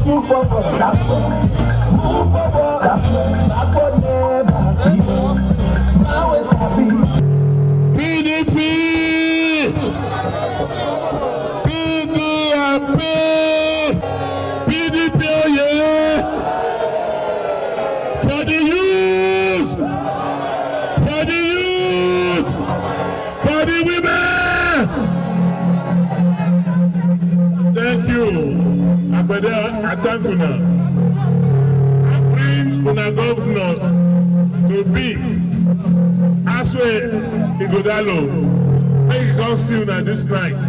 Move forward, that's move forward, that's I could never be. Now it's happy. PDP! PDP! PDP, oh yeah! For the youth! For the youth! For the women! Thank you. Agbede, I thank you now. I bring una governor to be Aswe Igodalo. Make you come see una this night.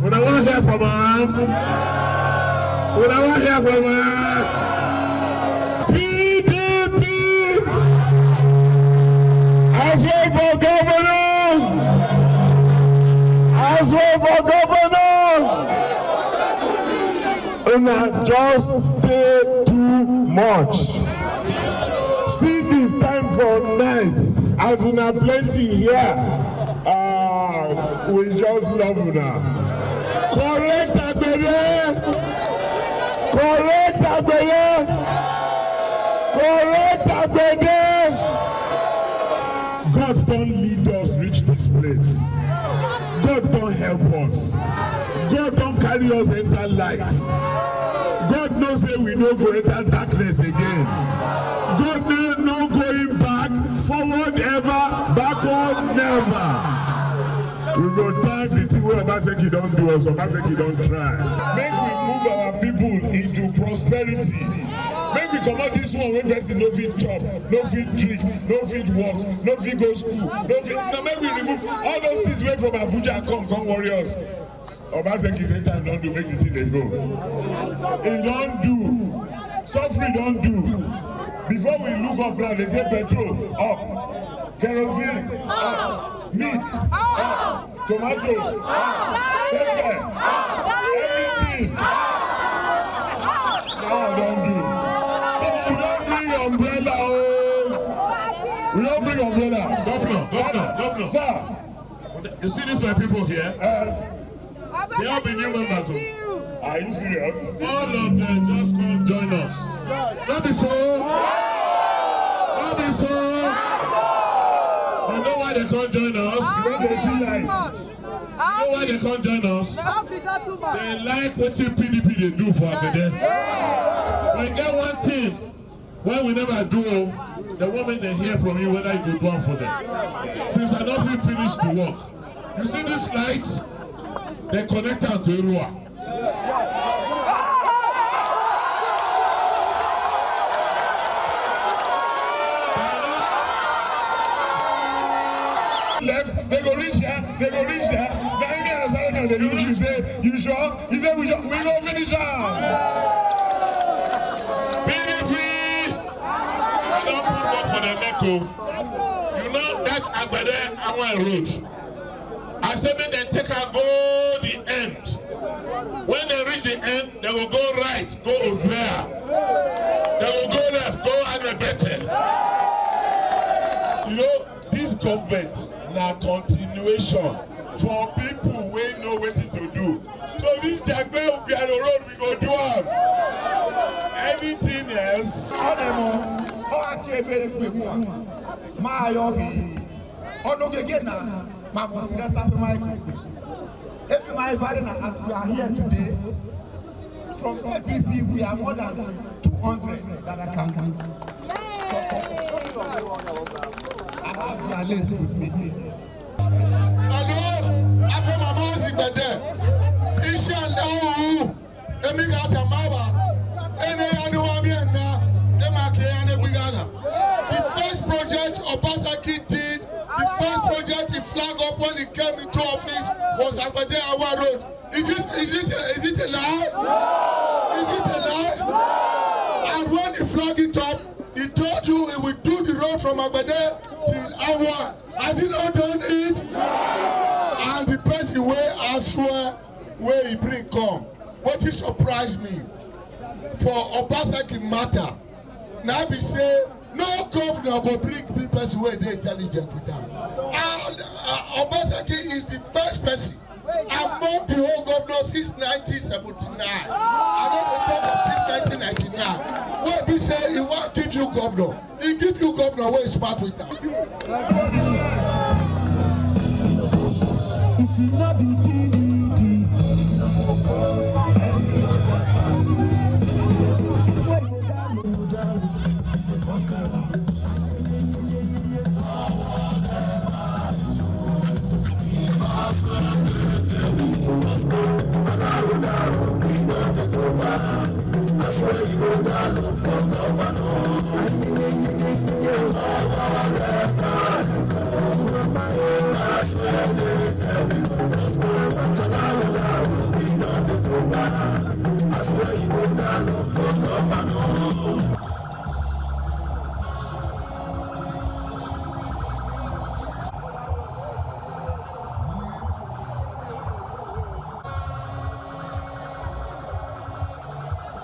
When I want to hear from her, when I want to hear from her, PDP, Aswe for governor, Aswe for governor. Una just pay too much. See this time for night, as una plenty here. We just love una. Correct Agbede! Correct Agbede! Correct Agbede! God don't lead us reach this place. God don't help us. God don't carry us enter light. God knows that we no go enter darkness again. God no going back, forward ever, backward never. We go thank the thing where Obaseki don't do us, Obaseki don't try. Make we move our people into prosperity. Make we come out this one where person no fit chop, no fit drink, no fit walk, no fit go school, no fit. Now make we remove all those things away from Abuja. Come warriors. Obaseki say time don't do, make the thing they go. It don't do. Suffering don't do. Before we look up now, they say petrol up, kerosene up, meat up, tomato up, pepper, everything. Now don't do. So we don't bring umbrella. Oh, we don't bring umbrella. Governor. Sir, you see this my people here? They all be new members. Are you serious? All of them just come join us. Not be so. Not be so. You know why they can't join us? Because they see light. You know why they can't join us? They like what PDP they do for Agbede. We get one thing when we never do. The woman they hear from you whether you go do one for them. Since I don't feel finished to work. You see these lights? They connect out to Irua. Left, they go reach there. Now me and Asana they look you say, you sure? You say we sure? We go finish out. PDP, I don't put up for the Neko. You know that Agbede Awan road. I said when they take a go the end. When they reach the end, they will go right, go Ozea. They will go left, go Agbede. You know, this government now continuation for people who know what to do. So this Jagbe will be on the road, we go do them. Anything else? Every my partner, as we are here today, from APC, we are more than 200 that I can. I have their list with me. Hello, after my mom is there. Isha now, Emiga Tamawa, anyone here now, Emake and Ebigana. The first project Obaseki did, the first project he flagged up when he came into office was Agbede Awa Road. Is it a lie? Is it a lie? And when he flagged it up, he told you he would do the road from Agbede till Awa. Has he not done it? And the person where I swear where he bring come. What it surprised me for Obaseki matter. Now we say no governor go bring person where they intelligent with them. And Obaseki is the first person among the whole governor since 1979. I know they talk of since 1999. Where we say he won't give you governor, he give you governor where he smart with them. If you not be PDP, I